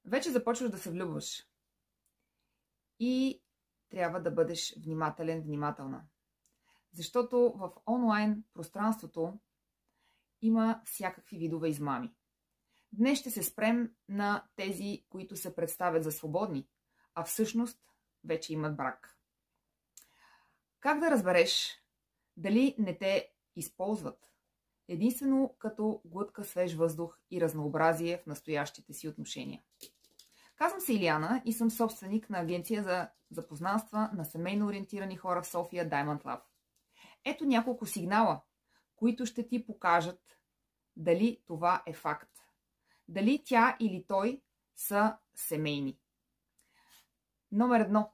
Вече започваш да се влюбваш и трябва да бъдеш внимателен, внимателна. Защото в онлайн пространството има всякакви видове измами. Днес ще се спрем на тези, които се представят за свободни, а всъщност вече имат брак. Как да разбереш дали не те използват? Единствено като глътка свеж въздух и разнообразие в настоящите си отношения. Казвам се Илияна и съм собственик на агенция за запознанства на семейно ориентирани хора в София Diamond Love. Ето няколко сигнала, които ще ти покажат дали това е факт. Дали тя или той са семейни. Номер 1.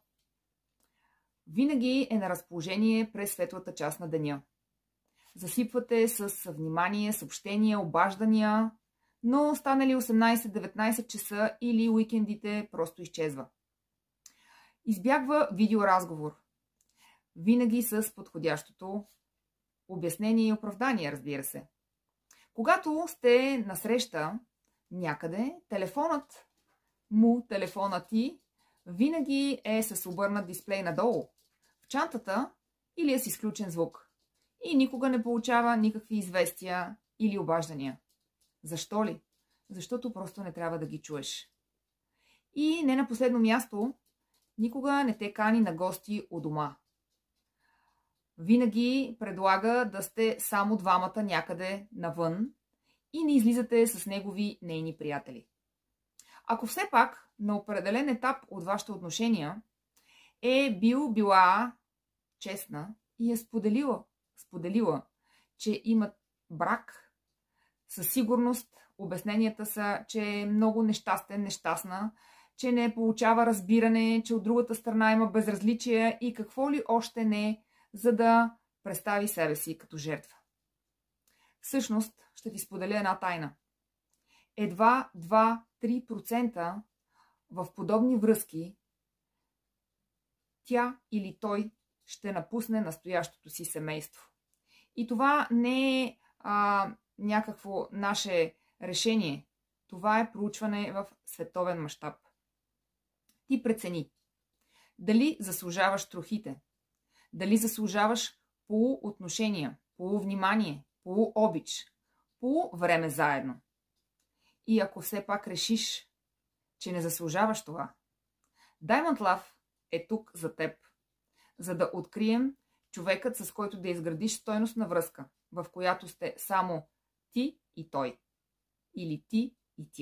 Винаги е на разположение през светлата част на деня. Засипвате с внимание, съобщения, обаждания, но станали 18-19 часа или уикендите просто изчезва. Избягва видеоразговор. Винаги с подходящото обяснение и оправдание, разбира се. Когато сте насреща някъде, телефонът ти винаги е с обърнат дисплей надолу, в чантата или е с изключен звук. И никога не получава никакви известия или обаждания. Защо ли? Защото просто не трябва да ги чуеш. И не на последно място, никога не те кани на гости у дома. Винаги предлага да сте само двамата някъде навън и не излизате с негови нейни приятели. Ако все пак на определен етап от вашите отношения е била честна и е споделила, че имат брак, със сигурност обясненията са, че е много нещастен, нещастна, че не получава разбиране, че от другата страна има безразличие и какво ли още не, за да представи себе си като жертва. Всъщност ще ти споделя една тайна. Едва 2-3% в подобни връзки тя или той ще напусне настоящото си семейство. И това не е някакво наше решение. Това е проучване в световен мащаб. Ти прецени дали заслужаваш трохите, дали заслужаваш полуотношения, полувнимание, полуобич, полувреме заедно. И ако все пак решиш, че не заслужаваш това, Diamond Love е тук за теб, за да открием човекът, с който да изградиш стойностна връзка, в която сте само ти и той. Или ти и тя.